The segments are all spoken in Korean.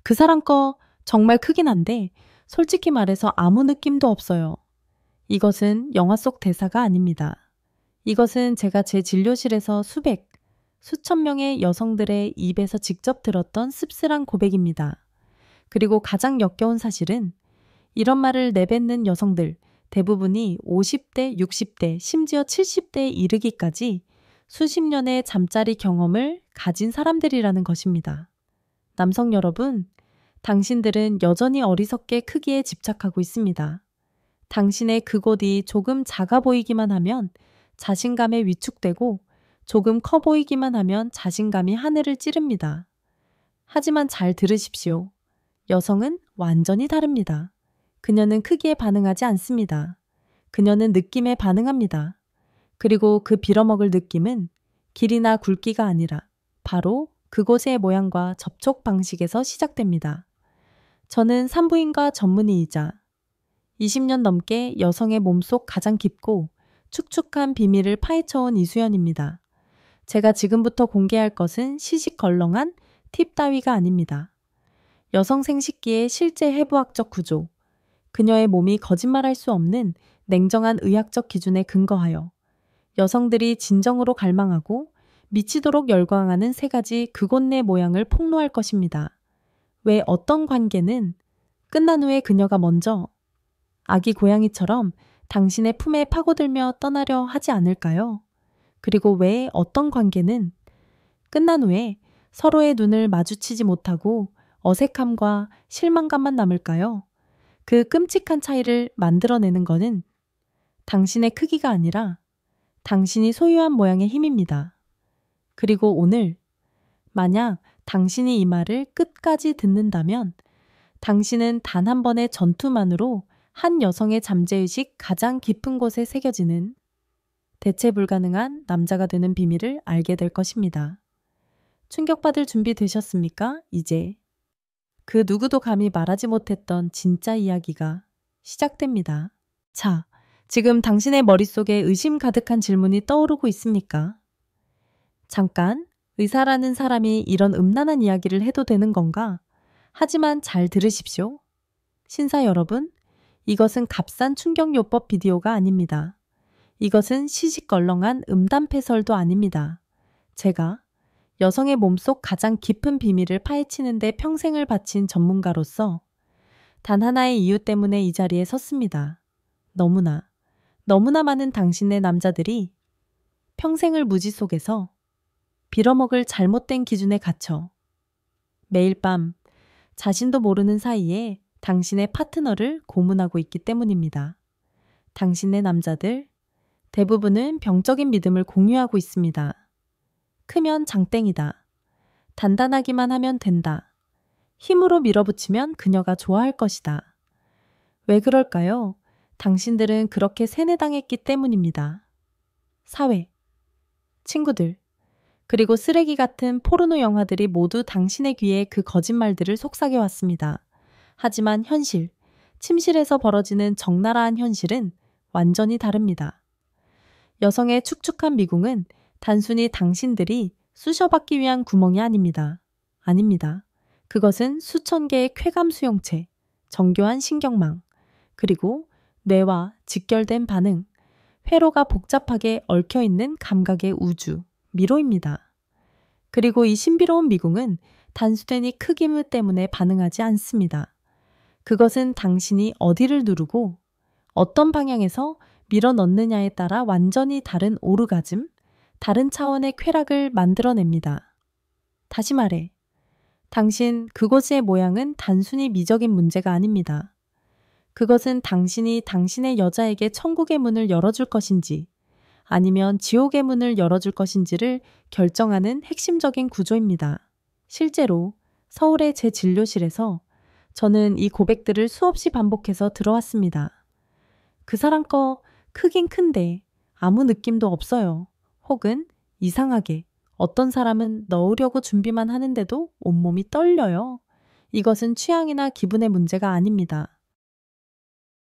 그 사람 거 정말 크긴 한데 솔직히 말해서 아무 느낌도 없어요. 이것은 영화 속 대사가 아닙니다. 이것은 제가 제 진료실에서 수천 명의 여성들의 입에서 직접 들었던 씁쓸한 고백입니다. 그리고 가장 역겨운 사실은 이런 말을 내뱉는 여성들 대부분이 50대, 60대, 심지어 70대에 이르기까지 수십 년의 잠자리 경험을 가진 사람들이라는 것입니다. 남성 여러분, 당신들은 여전히 어리석게 크기에 집착하고 있습니다. 당신의 그곳이 조금 작아 보이기만 하면 자신감에 위축되고 조금 커 보이기만 하면 자신감이 하늘을 찌릅니다. 하지만 잘 들으십시오. 여성은 완전히 다릅니다. 그녀는 크기에 반응하지 않습니다. 그녀는 느낌에 반응합니다. 그리고 그 빌어먹을 느낌은 길이나 굵기가 아니라 바로 그곳의 모양과 접촉 방식에서 시작됩니다. 저는 산부인과 전문의이자 20년 넘게 여성의 몸속 가장 깊고 축축한 비밀을 파헤쳐온 이수연입니다. 제가 지금부터 공개할 것은 시시걸렁한 팁 따위가 아닙니다. 여성 생식기의 실제 해부학적 구조, 그녀의 몸이 거짓말할 수 없는 냉정한 의학적 기준에 근거하여 여성들이 진정으로 갈망하고 미치도록 열광하는 세 가지 그곳 내 모양을 폭로할 것입니다. 왜 어떤 관계는 끝난 후에 그녀가 먼저 아기 고양이처럼 당신의 품에 파고들며 떠나려 하지 않을까요? 그리고 왜 어떤 관계는 끝난 후에 서로의 눈을 마주치지 못하고 어색함과 실망감만 남을까요? 그 끔찍한 차이를 만들어내는 것은 당신의 크기가 아니라 당신이 소유한 모양의 힘입니다. 그리고 오늘 만약 당신이 이 말을 끝까지 듣는다면 당신은 단 한 번의 전투만으로 한 여성의 잠재의식 가장 깊은 곳에 새겨지는 대체 불가능한 남자가 되는 비밀을 알게 될 것입니다. 충격받을 준비 되셨습니까? 이제 그 누구도 감히 말하지 못했던 진짜 이야기가 시작됩니다. 자, 지금 당신의 머릿속에 의심 가득한 질문이 떠오르고 있습니까? 잠깐, 의사라는 사람이 이런 음란한 이야기를 해도 되는 건가? 하지만 잘 들으십시오. 신사 여러분, 이것은 값싼 충격요법 비디오가 아닙니다. 이것은 시시껄렁한 음담패설도 아닙니다. 제가 여성의 몸속 가장 깊은 비밀을 파헤치는 데 평생을 바친 전문가로서 단 하나의 이유 때문에 이 자리에 섰습니다. 너무나 많은 당신의 남자들이 평생을 무지 속에서 빌어먹을 잘못된 기준에 갇혀 매일 밤 자신도 모르는 사이에 당신의 파트너를 고문하고 있기 때문입니다. 당신의 남자들 대부분은 병적인 믿음을 공유하고 있습니다. 크면 장땡이다. 단단하기만 하면 된다. 힘으로 밀어붙이면 그녀가 좋아할 것이다. 왜 그럴까요? 당신들은 그렇게 세뇌당했기 때문입니다. 사회, 친구들, 그리고 쓰레기 같은 포르노 영화들이 모두 당신의 귀에 그 거짓말들을 속삭여왔습니다. 하지만 현실, 침실에서 벌어지는 적나라한 현실은 완전히 다릅니다. 여성의 축축한 미궁은 단순히 당신들이 쑤셔받기 위한 구멍이 아닙니다. 아닙니다. 그것은 수천 개의 쾌감 수용체, 정교한 신경망, 그리고 뇌와 직결된 반응, 회로가 복잡하게 얽혀있는 감각의 우주, 미로입니다. 그리고 이 신비로운 미궁은 단순히 크기 때문에 반응하지 않습니다. 그것은 당신이 어디를 누르고 어떤 방향에서 밀어 넣느냐에 따라 완전히 다른 오르가즘, 다른 차원의 쾌락을 만들어냅니다. 다시 말해, 당신 그곳의 모양은 단순히 미적인 문제가 아닙니다. 그것은 당신이 당신의 여자에게 천국의 문을 열어줄 것인지 아니면 지옥의 문을 열어줄 것인지를 결정하는 핵심적인 구조입니다. 실제로 서울의 제 진료실에서 저는 이 고백들을 수없이 반복해서 들어왔습니다. 그 사람 거 크긴 큰데 아무 느낌도 없어요. 혹은 이상하게 어떤 사람은 넣으려고 준비만 하는데도 온몸이 떨려요. 이것은 취향이나 기분의 문제가 아닙니다.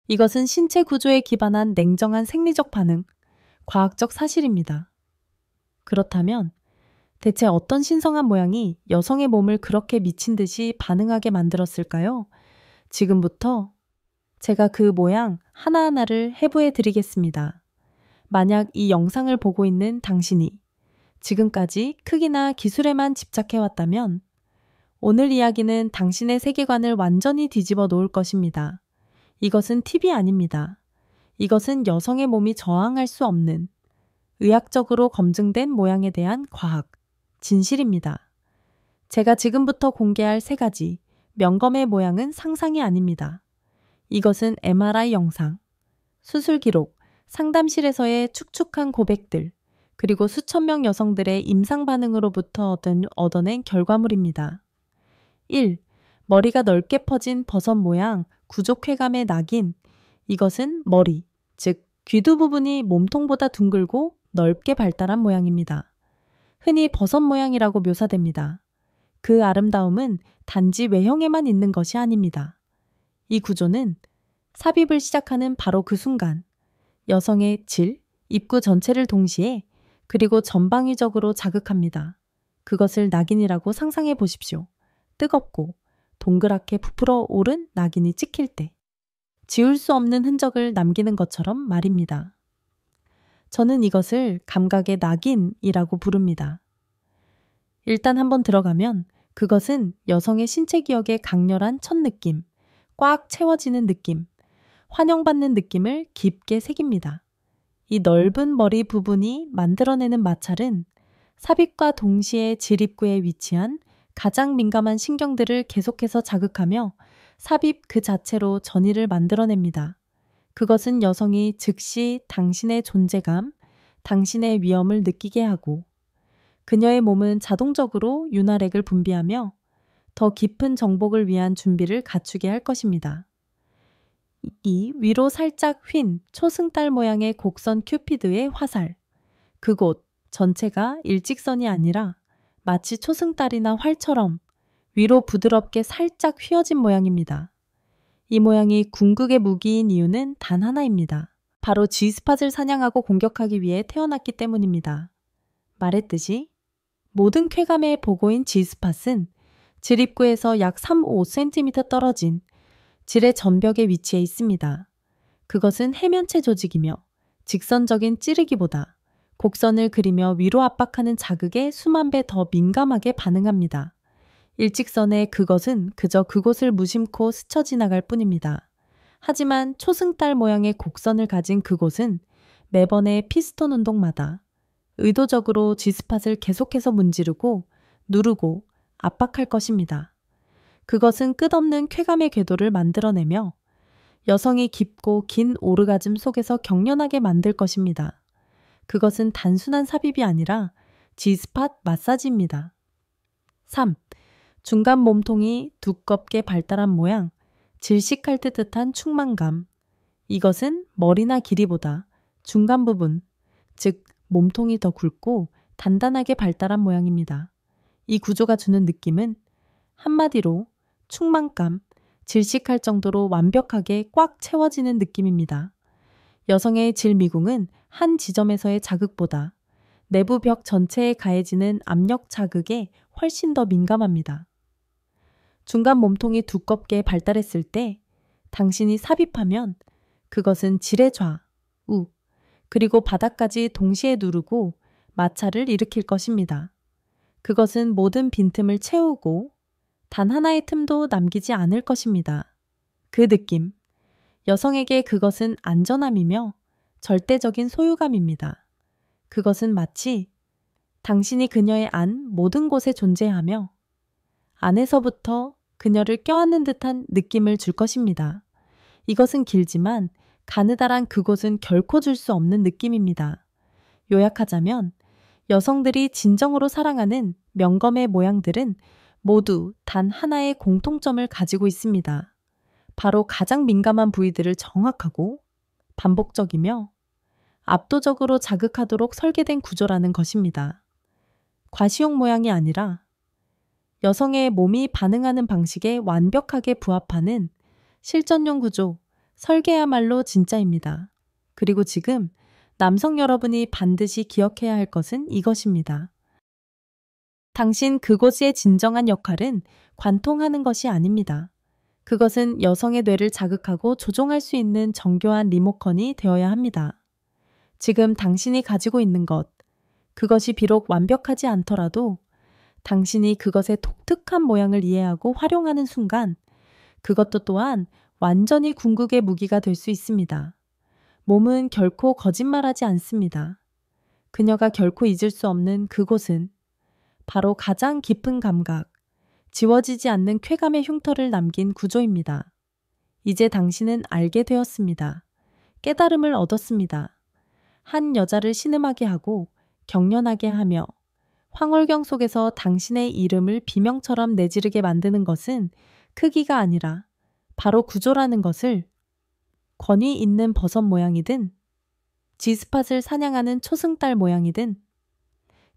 이것은 신체 구조에 기반한 냉정한 생리적 반응, 과학적 사실입니다. 그렇다면 대체 어떤 신성한 모양이 여성의 몸을 그렇게 미친 듯이 반응하게 만들었을까요? 지금부터 제가 그 모양 하나하나를 해부해 드리겠습니다. 만약 이 영상을 보고 있는 당신이 지금까지 크기나 기술에만 집착해 왔다면 오늘 이야기는 당신의 세계관을 완전히 뒤집어 놓을 것입니다. 이것은 팁이 아닙니다. 이것은 여성의 몸이 저항할 수 없는 의학적으로 검증된 모양에 대한 과학, 진실입니다. 제가 지금부터 공개할 3가지 명검의 모양은 상상이 아닙니다. 이것은 MRI 영상, 수술 기록, 상담실에서의 축축한 고백들, 그리고 수천 명 여성들의 임상 반응으로부터 얻어낸 결과물입니다. 1. 머리가 넓게 퍼진 버섯 모양, 구족회감의 낙인. 이것은 머리, 즉 귀두 부분이 몸통보다 둥글고 넓게 발달한 모양입니다. 흔히 버섯 모양이라고 묘사됩니다. 그 아름다움은 단지 외형에만 있는 것이 아닙니다. 이 구조는 삽입을 시작하는 바로 그 순간 여성의 질, 입구 전체를 동시에 그리고 전방위적으로 자극합니다. 그것을 낙인이라고 상상해 보십시오. 뜨겁고 동그랗게 부풀어 오른 낙인이 찍힐 때 지울 수 없는 흔적을 남기는 것처럼 말입니다. 저는 이것을 감각의 낙인이라고 부릅니다. 일단 한번 들어가면 그것은 여성의 신체 기억의 강렬한 첫 느낌, 꽉 채워지는 느낌, 환영받는 느낌을 깊게 새깁니다. 이 넓은 머리 부분이 만들어내는 마찰은 삽입과 동시에 질입구에 위치한 가장 민감한 신경들을 계속해서 자극하며 삽입 그 자체로 전이를 만들어냅니다. 그것은 여성이 즉시 당신의 존재감, 당신의 위험을 느끼게 하고 그녀의 몸은 자동적으로 윤활액을 분비하며 더 깊은 정복을 위한 준비를 갖추게 할 것입니다. 이 위로 살짝 휜 초승달 모양의 곡선 큐피드의 화살. 그곳 전체가 일직선이 아니라 마치 초승달이나 활처럼 위로 부드럽게 살짝 휘어진 모양입니다. 이 모양이 궁극의 무기인 이유는 단 하나입니다. 바로 G스팟을 사냥하고 공격하기 위해 태어났기 때문입니다. 말했듯이 모든 쾌감의 보고인 G스팟은 질입구에서 약 3-5cm 떨어진 질의 전벽에 위치해 있습니다. 그것은 해면체 조직이며 직선적인 찌르기보다 곡선을 그리며 위로 압박하는 자극에 수만 배 더 민감하게 반응합니다. 일직선의 그것은 그저 그곳을 무심코 스쳐 지나갈 뿐입니다. 하지만 초승달 모양의 곡선을 가진 그곳은 매번의 피스톤 운동마다 의도적으로 G스팟을 계속해서 문지르고 누르고 압박할 것입니다. 그것은 끝없는 쾌감의 궤도를 만들어내며 여성이 깊고 긴 오르가즘 속에서 경련하게 만들 것입니다. 그것은 단순한 삽입이 아니라 G스팟 마사지입니다. 3. 중간 몸통이 두껍게 발달한 모양, 질식할 듯한 충만감. 이것은 머리나 길이보다 중간 부분, 즉 몸통이 더 굵고 단단하게 발달한 모양입니다. 이 구조가 주는 느낌은 한마디로 충만감, 질식할 정도로 완벽하게 꽉 채워지는 느낌입니다. 여성의 질미궁은 한 지점에서의 자극보다 내부 벽 전체에 가해지는 압력 자극에 훨씬 더 민감합니다. 중간 몸통이 두껍게 발달했을 때 당신이 삽입하면 그것은 질의 좌, 우, 그리고 바닥까지 동시에 누르고 마찰을 일으킬 것입니다. 그것은 모든 빈틈을 채우고 단 하나의 틈도 남기지 않을 것입니다. 그 느낌, 여성에게 그것은 안전함이며 절대적인 소유감입니다. 그것은 마치 당신이 그녀의 안 모든 곳에 존재하며 안에서부터 그녀를 껴안는 듯한 느낌을 줄 것입니다. 이것은 길지만 가느다란 그곳은 결코 줄 수 없는 느낌입니다. 요약하자면 여성들이 진정으로 사랑하는 명검의 모양들은 모두 단 하나의 공통점을 가지고 있습니다. 바로 가장 민감한 부위들을 정확하고 반복적이며 압도적으로 자극하도록 설계된 구조라는 것입니다. 과시용 모양이 아니라 여성의 몸이 반응하는 방식에 완벽하게 부합하는 실전용 구조, 설계야말로 진짜입니다. 그리고 지금 남성 여러분이 반드시 기억해야 할 것은 이것입니다. 당신 그곳의 진정한 역할은 관통하는 것이 아닙니다. 그것은 여성의 뇌를 자극하고 조종할 수 있는 정교한 리모컨이 되어야 합니다. 지금 당신이 가지고 있는 것, 그것이 비록 완벽하지 않더라도 당신이 그것의 독특한 모양을 이해하고 활용하는 순간 그것도 또한 완전히 궁극의 무기가 될 수 있습니다. 몸은 결코 거짓말하지 않습니다. 그녀가 결코 잊을 수 없는 그곳은 바로 가장 깊은 감각, 지워지지 않는 쾌감의 흉터를 남긴 구조입니다. 이제 당신은 알게 되었습니다. 깨달음을 얻었습니다. 한 여자를 신음하게 하고 경련하게 하며 황홀경 속에서 당신의 이름을 비명처럼 내지르게 만드는 것은 크기가 아니라 바로 구조라는 것을 권위 있는 버섯 모양이든 지스팟을 사냥하는 초승달 모양이든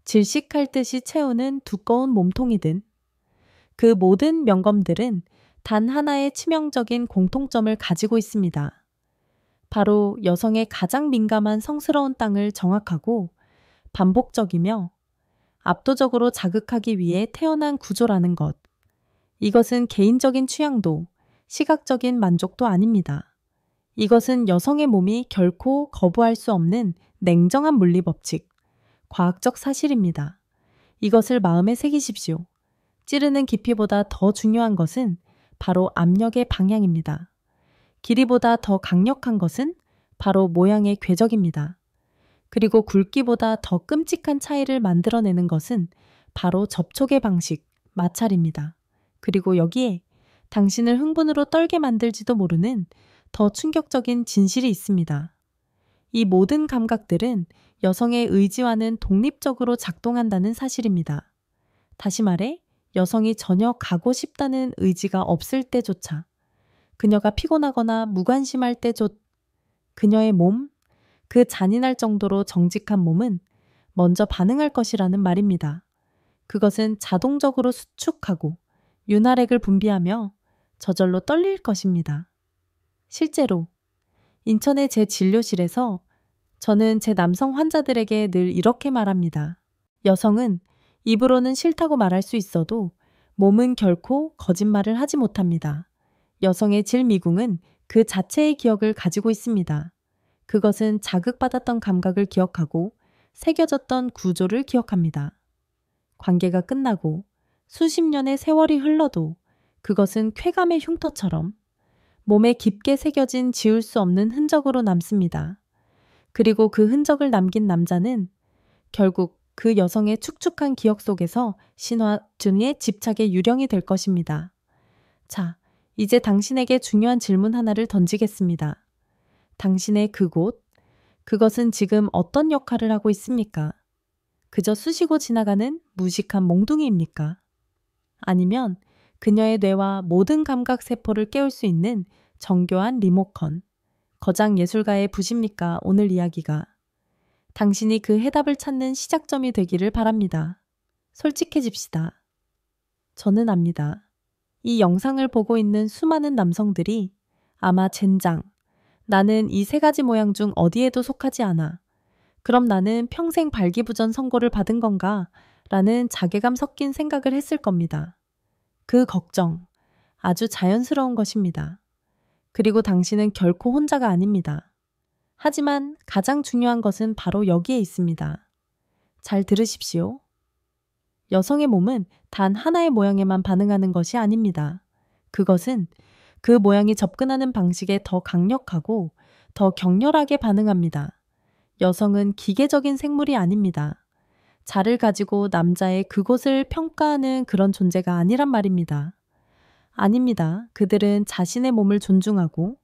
질식할 듯이 채우는 두꺼운 몸통이든 그 모든 명검들은 단 하나의 치명적인 공통점을 가지고 있습니다. 바로 여성의 가장 민감한 성스러운 땅을 정확하고 반복적이며 압도적으로 자극하기 위해 태어난 구조라는 것. 이것은 개인적인 취향도 시각적인 만족도 아닙니다. 이것은 여성의 몸이 결코 거부할 수 없는 냉정한 물리 법칙, 과학적 사실입니다. 이것을 마음에 새기십시오. 찌르는 깊이보다 더 중요한 것은 바로 압력의 방향입니다. 길이보다 더 강력한 것은 바로 모양의 궤적입니다. 그리고 굵기보다 더 끔찍한 차이를 만들어내는 것은 바로 접촉의 방식, 마찰입니다. 그리고 여기에 당신을 흥분으로 떨게 만들지도 모르는 더 충격적인 진실이 있습니다. 이 모든 감각들은 여성의 의지와는 독립적으로 작동한다는 사실입니다. 다시 말해, 여성이 전혀 가고 싶다는 의지가 없을 때조차, 그녀가 피곤하거나 무관심할 때조차, 그녀의 몸, 그 잔인할 정도로 정직한 몸은 먼저 반응할 것이라는 말입니다. 그것은 자동적으로 수축하고 윤활액을 분비하며 저절로 떨릴 것입니다. 실제로 인천의 제 진료실에서 저는 제 남성 환자들에게 늘 이렇게 말합니다. 여성은 입으로는 싫다고 말할 수 있어도 몸은 결코 거짓말을 하지 못합니다. 여성의 질미궁은 그 자체의 기억을 가지고 있습니다. 그것은 자극받았던 감각을 기억하고 새겨졌던 구조를 기억합니다. 관계가 끝나고 수십 년의 세월이 흘러도 그것은 쾌감의 흉터처럼 몸에 깊게 새겨진 지울 수 없는 흔적으로 남습니다. 그리고 그 흔적을 남긴 남자는 결국 그 여성의 축축한 기억 속에서 신화 등의 집착의 유령이 될 것입니다. 자, 이제 당신에게 중요한 질문 하나를 던지겠습니다. 당신의 그곳, 그것은 지금 어떤 역할을 하고 있습니까? 그저 쑤시고 지나가는 무식한 몽둥이입니까? 아니면 그녀의 뇌와 모든 감각 세포를 깨울 수 있는 정교한 리모컨, 거장 예술가의 붓입니까? 오늘 이야기가. 당신이 그 해답을 찾는 시작점이 되기를 바랍니다. 솔직해집시다. 저는 압니다. 이 영상을 보고 있는 수많은 남성들이 아마 젠장, 나는 이 세 가지 모양 중 어디에도 속하지 않아. 그럼 나는 평생 발기부전 선고를 받은 건가? 라는 자괴감 섞인 생각을 했을 겁니다. 그 걱정, 아주 자연스러운 것입니다. 그리고 당신은 결코 혼자가 아닙니다. 하지만 가장 중요한 것은 바로 여기에 있습니다. 잘 들으십시오. 여성의 몸은 단 하나의 모양에만 반응하는 것이 아닙니다. 그것은 그 모양이 접근하는 방식에 더 강력하고 더 격렬하게 반응합니다. 여성은 기계적인 생물이 아닙니다. 자를 가지고 남자의 그곳을 평가하는 그런 존재가 아니란 말입니다. 아닙니다. 그들은 자신의 몸을 존중하고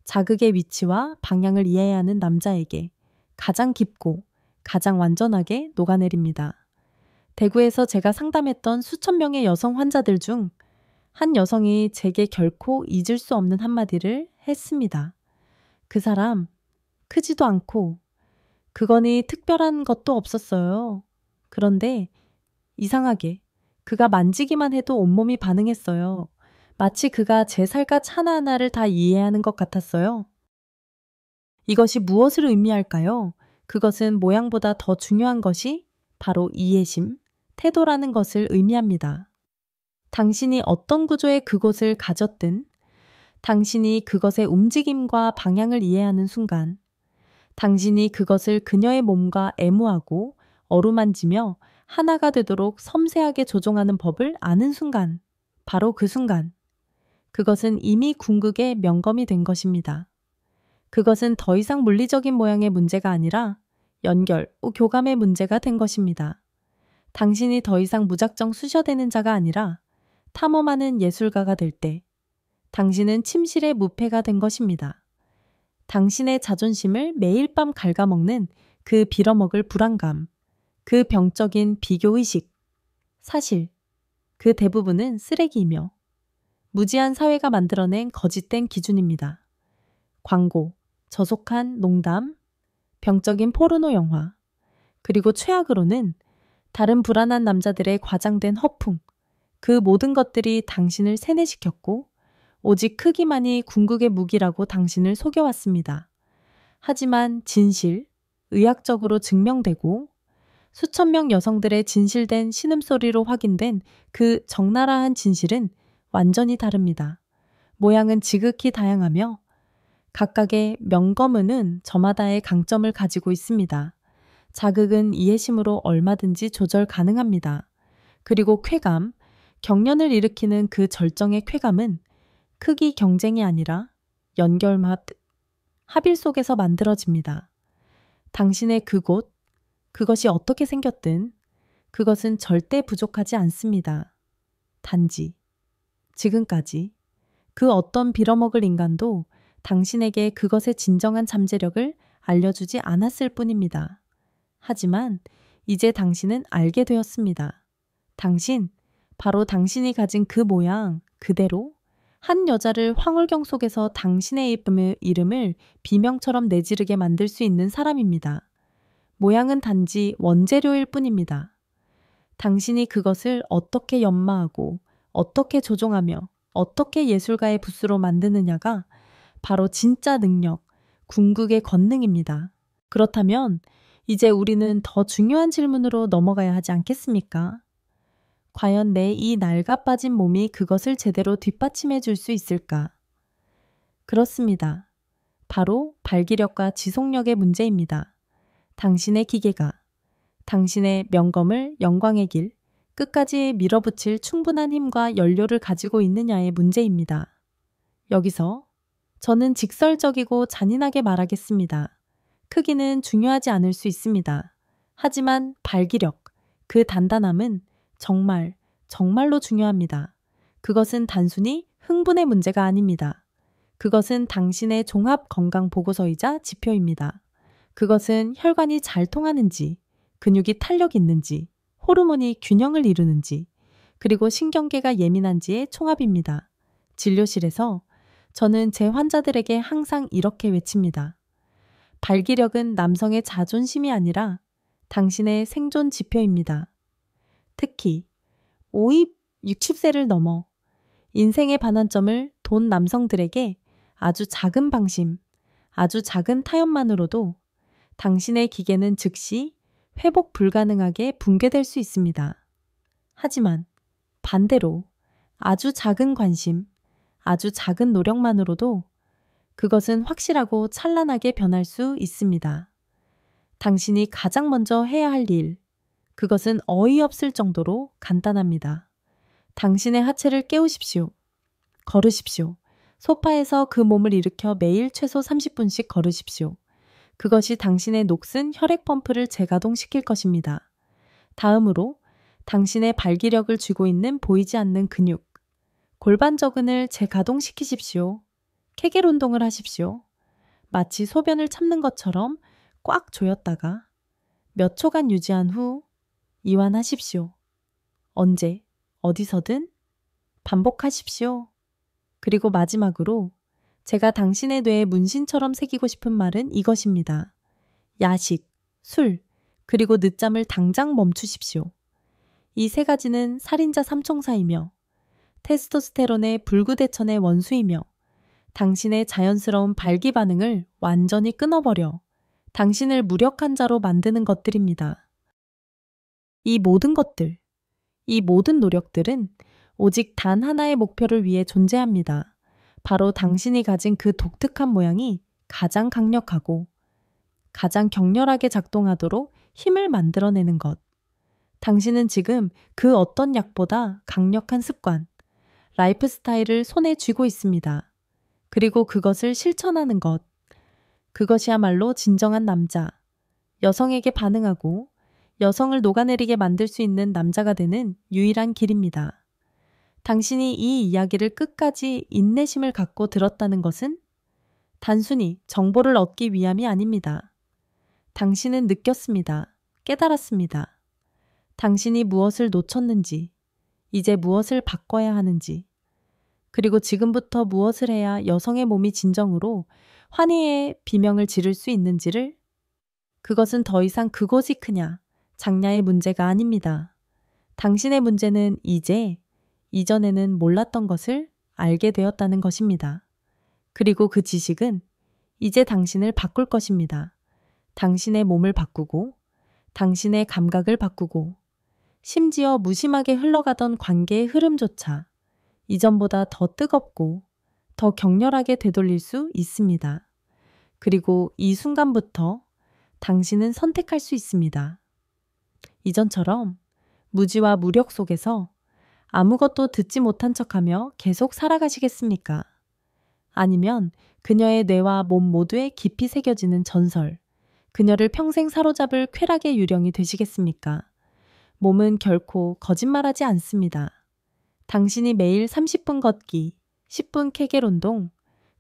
자극의 위치와 방향을 이해해야 하는 남자에게 가장 깊고 가장 완전하게 녹아내립니다. 대구에서 제가 상담했던 수천 명의 여성 환자들 중 한 여성이 제게 결코 잊을 수 없는 한마디를 했습니다. 그 사람, 크지도 않고 그거니 특별한 것도 없었어요. 그런데 이상하게 그가 만지기만 해도 온몸이 반응했어요. 마치 그가 제 살갗 하나하나를 다 이해하는 것 같았어요. 이것이 무엇을 의미할까요? 그것은 모양보다 더 중요한 것이 바로 이해심, 태도라는 것을 의미합니다. 당신이 어떤 구조의 그곳을 가졌든, 당신이 그것의 움직임과 방향을 이해하는 순간, 당신이 그것을 그녀의 몸과 애무하고 어루만지며 하나가 되도록 섬세하게 조종하는 법을 아는 순간, 바로 그 순간, 그것은 이미 궁극의 명검이 된 것입니다. 그것은 더 이상 물리적인 모양의 문제가 아니라 연결, 교감의 문제가 된 것입니다. 당신이 더 이상 무작정 쑤셔대는 자가 아니라 탐험하는 예술가가 될 때 당신은 침실의 무패가 된 것입니다. 당신의 자존심을 매일 밤 갉아먹는 그 빌어먹을 불안감, 그 병적인 비교의식, 사실 그 대부분은 쓰레기이며 무지한 사회가 만들어낸 거짓된 기준입니다. 광고, 저속한 농담, 병적인 포르노 영화, 그리고 최악으로는 다른 불안한 남자들의 과장된 허풍, 그 모든 것들이 당신을 세뇌시켰고 오직 크기만이 궁극의 무기라고 당신을 속여왔습니다. 하지만 진실, 의학적으로 증명되고 수천 명 여성들의 진실된 신음소리로 확인된 그 적나라한 진실은 완전히 다릅니다. 모양은 지극히 다양하며 각각의 명검은 저마다의 강점을 가지고 있습니다. 자극은 이해심으로 얼마든지 조절 가능합니다. 그리고 쾌감, 경련을 일으키는 그 절정의 쾌감은 크기 경쟁이 아니라 연결맛, 합일 속에서 만들어집니다. 당신의 그곳, 그것이 어떻게 생겼든 그것은 절대 부족하지 않습니다. 단지 지금까지 그 어떤 빌어먹을 인간도 당신에게 그것의 진정한 잠재력을 알려주지 않았을 뿐입니다. 하지만 이제 당신은 알게 되었습니다. 당신, 바로 당신이 가진 그 모양 그대로 한 여자를 황홀경 속에서 당신의 이름을 비명처럼 내지르게 만들 수 있는 사람입니다. 모양은 단지 원재료일 뿐입니다. 당신이 그것을 어떻게 연마하고 어떻게 조종하며 어떻게 예술가의 붓으로 만드느냐가 바로 진짜 능력, 궁극의 권능입니다. 그렇다면 이제 우리는 더 중요한 질문으로 넘어가야 하지 않겠습니까? 과연 내 이 낡아빠진 몸이 그것을 제대로 뒷받침해 줄 수 있을까? 그렇습니다. 바로 발기력과 지속력의 문제입니다. 당신의 기계가 당신의 명검을 영광의 길, 끝까지 밀어붙일 충분한 힘과 연료를 가지고 있느냐의 문제입니다. 여기서 저는 직설적이고 잔인하게 말하겠습니다. 크기는 중요하지 않을 수 있습니다. 하지만 발기력, 그 단단함은 정말로 중요합니다. 그것은 단순히 흥분의 문제가 아닙니다. 그것은 당신의 종합 건강 보고서이자 지표입니다. 그것은 혈관이 잘 통하는지, 근육이 탄력 있는지, 호르몬이 균형을 이루는지, 그리고 신경계가 예민한지의 총합입니다. 진료실에서 저는 제 환자들에게 항상 이렇게 외칩니다. 발기력은 남성의 자존심이 아니라 당신의 생존 지표입니다. 특히 50, 60세를 넘어 인생의 반환점을 돈 남성들에게 아주 작은 방심, 아주 작은 타협만으로도 당신의 기계는 즉시 회복 불가능하게 붕괴될 수 있습니다. 하지만 반대로 아주 작은 관심, 아주 작은 노력만으로도 그것은 확실하고 찬란하게 변할 수 있습니다. 당신이 가장 먼저 해야 할 일, 그것은 어이없을 정도로 간단합니다. 당신의 하체를 깨우십시오. 걸으십시오. 소파에서 그 몸을 일으켜 매일 최소 30분씩 걸으십시오. 그것이 당신의 녹슨 혈액 펌프를 재가동시킬 것입니다. 다음으로 당신의 발기력을 쥐고 있는 보이지 않는 근육, 골반 저근을 재가동시키십시오. 케겔 운동을 하십시오. 마치 소변을 참는 것처럼 꽉 조였다가 몇 초간 유지한 후 이완하십시오. 언제, 어디서든 반복하십시오. 그리고 마지막으로 제가 당신의 뇌에 문신처럼 새기고 싶은 말은 이것입니다. 야식, 술, 그리고 늦잠을 당장 멈추십시오. 이 세 가지는 살인자 삼총사이며 테스토스테론의 불구대천의 원수이며 당신의 자연스러운 발기 반응을 완전히 끊어버려 당신을 무력한 자로 만드는 것들입니다. 이 모든 것들, 이 모든 노력들은 오직 단 하나의 목표를 위해 존재합니다. 바로 당신이 가진 그 독특한 모양이 가장 강력하고 가장 격렬하게 작동하도록 힘을 만들어내는 것. 당신은 지금 그 어떤 약보다 강력한 습관, 라이프 스타일을 손에 쥐고 있습니다. 그리고 그것을 실천하는 것. 그것이야말로 진정한 남자, 여성에게 반응하고 여성을 녹아내리게 만들 수 있는 남자가 되는 유일한 길입니다. 당신이 이 이야기를 끝까지 인내심을 갖고 들었다는 것은 단순히 정보를 얻기 위함이 아닙니다. 당신은 느꼈습니다. 깨달았습니다. 당신이 무엇을 놓쳤는지, 이제 무엇을 바꿔야 하는지, 그리고 지금부터 무엇을 해야 여성의 몸이 진정으로 환희의 비명을 지를 수 있는지를. 그것은 더 이상 그것이 크냐, 작냐의 문제가 아닙니다. 당신의 문제는 이제 이전에는 몰랐던 것을 알게 되었다는 것입니다. 그리고 그 지식은 이제 당신을 바꿀 것입니다. 당신의 몸을 바꾸고, 당신의 감각을 바꾸고, 심지어 무심하게 흘러가던 관계의 흐름조차 이전보다 더 뜨겁고 더 격렬하게 되돌릴 수 있습니다. 그리고 이 순간부터 당신은 선택할 수 있습니다. 이전처럼 무지와 무력 속에서 아무것도 듣지 못한 척하며 계속 살아가시겠습니까? 아니면 그녀의 뇌와 몸 모두에 깊이 새겨지는 전설, 그녀를 평생 사로잡을 쾌락의 유령이 되시겠습니까? 몸은 결코 거짓말하지 않습니다. 당신이 매일 30분 걷기, 10분 케겔 운동,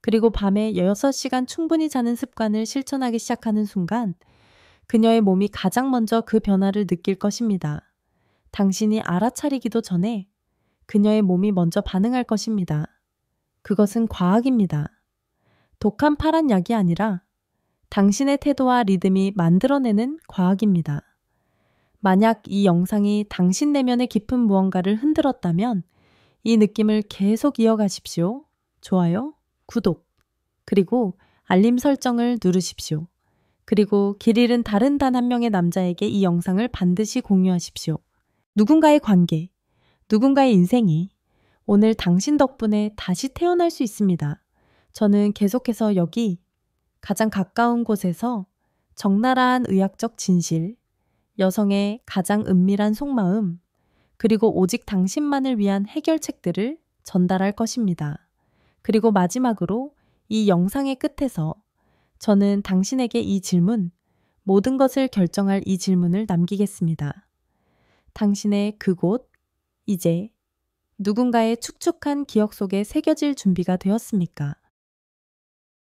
그리고 밤에 6시간 충분히 자는 습관을 실천하기 시작하는 순간 그녀의 몸이 가장 먼저 그 변화를 느낄 것입니다. 당신이 알아차리기도 전에 그녀의 몸이 먼저 반응할 것입니다. 그것은 과학입니다. 독한 파란 약이 아니라 당신의 태도와 리듬이 만들어내는 과학입니다. 만약 이 영상이 당신 내면의 깊은 무언가를 흔들었다면 이 느낌을 계속 이어가십시오. 좋아요, 구독, 그리고 알림 설정을 누르십시오. 그리고 길 잃은 다른 단 한 명의 남자에게 이 영상을 반드시 공유하십시오. 누군가의 관계, 누군가의 인생이 오늘 당신 덕분에 다시 태어날 수 있습니다. 저는 계속해서 여기 가장 가까운 곳에서 적나라한 의학적 진실, 여성의 가장 은밀한 속마음, 그리고 오직 당신만을 위한 해결책들을 전달할 것입니다. 그리고 마지막으로 이 영상의 끝에서 저는 당신에게 이 질문, 모든 것을 결정할 이 질문을 남기겠습니다. 당신의 그곳, 이제 누군가의 축축한 기억 속에 새겨질 준비가 되었습니까?